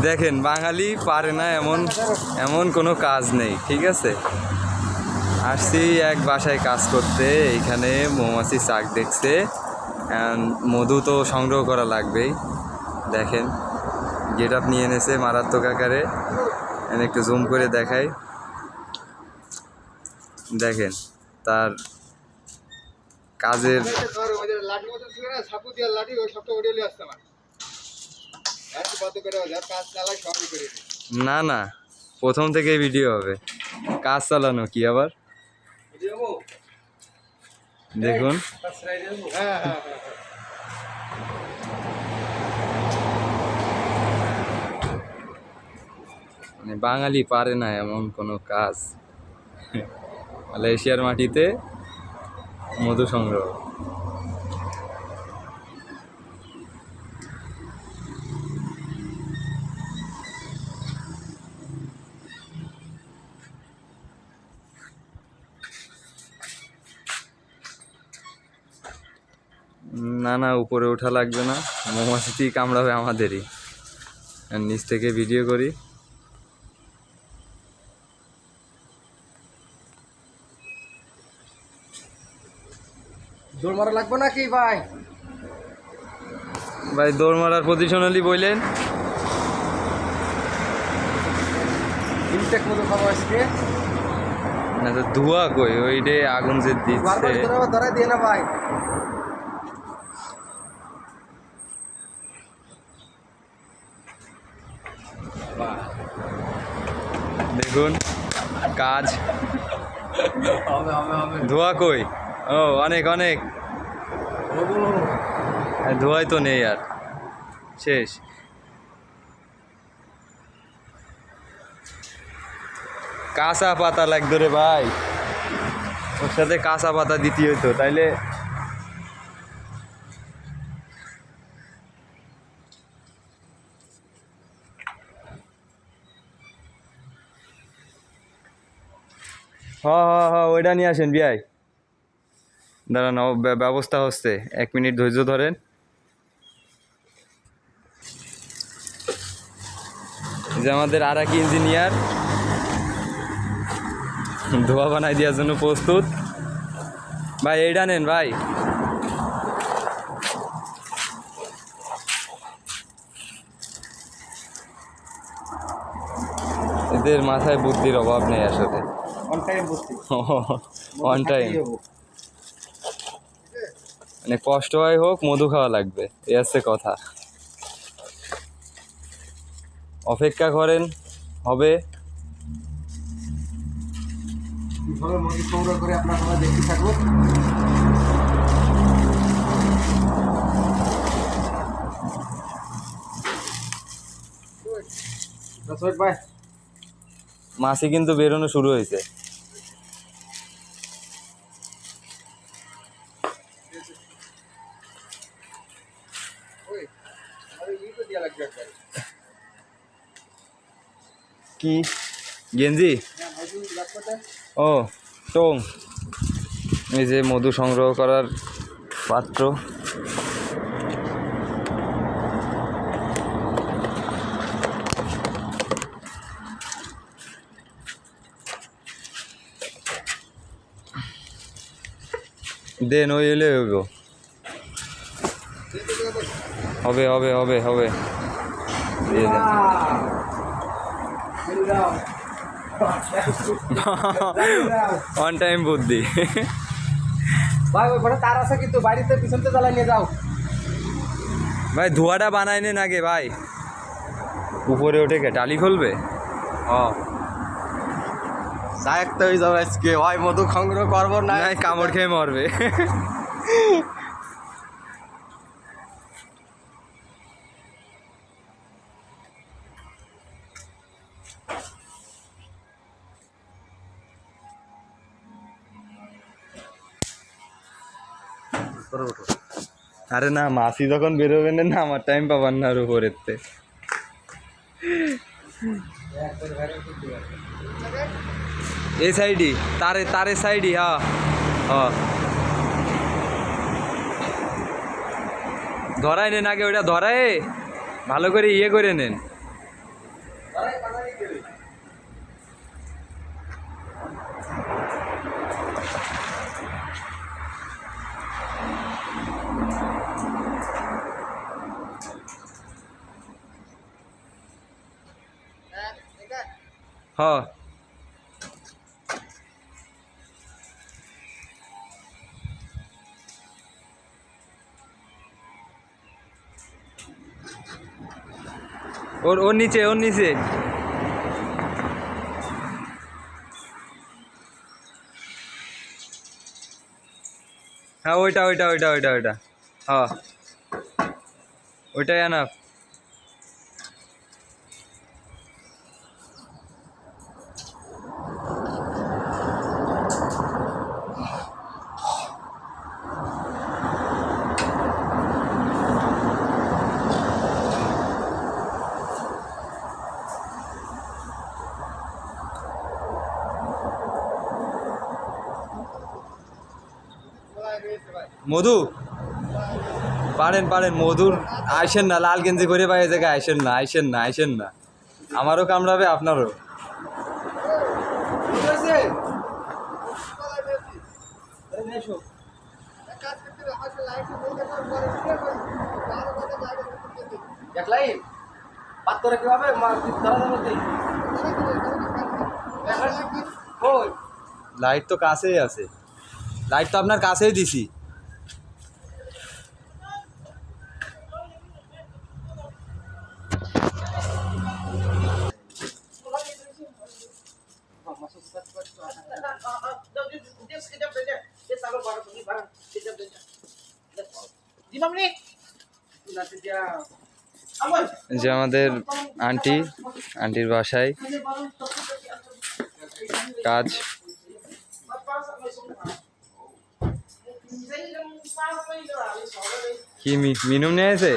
দেখেন বাঙালি পারে না এমন এমন কোনো কাজ নেই, ঠিক আছে। আসছি এক বাসায় কাজ করতে, এইখানে মৌমাছি চাক দেখছে, মধু তো সংগ্রহ করা লাগবেই। দেখেন গেট আপ নিয়ে এনেছে মারাত্মক আকারে, একটু জুম করে দেখাই। দেখেন তার কাজের না না, প্রথম থেকে ভিডিও হবে, কাজ চালানো কি আবার। দেখুন মানে বাঙালি পারে না এমন কোনো কাজ। মালয়েশিয়ার মাটিতে মধু সংগ্রহ। না না, উপরে ওঠা লাগবে না, মৌমাছিটি কামড়াবে আমাদেরই। নিচ থেকে ভিডিও করি। দৌড় মারা লাগবে নাকি ভাই? ভাই দৌড় মারার পজিশনালি বললেন। ইনটেক মতো খাবো আজকে। না তো ধোঁয়া কই, ওইটাই আগুন যে দিচ্ছে। ধরাই দিয়ে না ভাই। দেখুন কাজ, ধোঁয়া কই? ও অনেক অনেক, ধোঁয়াই তো নেই আর, শেষ। কাঁচা পাতা লাগতো রে ভাই, ওর সাথে কাঁচা পাতা দিতে হইতো, তাইলে হ্যাঁ ওইটা নিয়ে আসেন বিয়াই। দাঁড়ান, ব্যবস্থা হচ্ছে, 1 মিনিট ধৈর্য ধরেন। যে আমাদের আর এক ইঞ্জিনিয়ার ধোয়া বানাই দেওয়ার জন্য প্রস্তুত। ভাই এইটা নেন ভাই। এদের মাথায় বুদ্ধির অভাব নেই আসলে। ওয়ান টাইম মানে কষ্ট হয় হোক, মধু খাওয়া লাগবে, এই হচ্ছে কথা। অপেক্ষা করেন, হবে। কিভাবে মধু সংগ্রহ করে আপনার সবাই দেখতে থাকুন। ভাই মাছি কিন্তু বেরোনো শুরু হয়েছে। কি গেঞ্জি? ও টং, এই যে মধু সংগ্রহ করার পাত্র। দেন ওই এলে হবে হবে হবে হবে, দিয়ে দেন। অন টাইম বুদ্ধি। ভাই ওখানে তার আছে কিন্তু, বাড়িতে পিছনতে জ্বালাই নিয়ে যাও ভাই। ধোঁয়াটা বানাই নেন আগে ভাই, উপরে উঠে কে টালি খুলবে। সাহেব হয়ে যাবে আজকে ভাই, মধু সংগ্রহ করবো না, কামড় খেয়ে মরবে। আরে না, মাছি যখন বেরোবেন না, আমার টাইম পাবার না আর উপরেতে। এই সাইডই, তারে তারে সাইডই। হ্যাঁ হ্যাঁ, ধরাই নেন আগে, ওইটা ধরায় ভালো করে ইয়ে করে নেন। হ ওর ওর নিচে, ওর নিচে। হ্যাঁ ওইটা ওইটা ওইটা ওইটা ওইটা হ্যাঁ ওইটাই এনাফ। মধু পারেন পারেন মধুর আইসেন না, লাল গেঞ্জি করে পাই জায়গায় আইসেন না, আইসেন না, আইসেন না। আমারও কামড়াবে আপনারও। দেখলাই পাত্তরে কিভাবে ধরা যাবে? ওই লাইট তো কাছেই আছে, লাইট তো আপনার কাছেই দিছি। যে আমাদের আন্টির বাসায় কাজ। কি মিনুম নিয়ে আছে?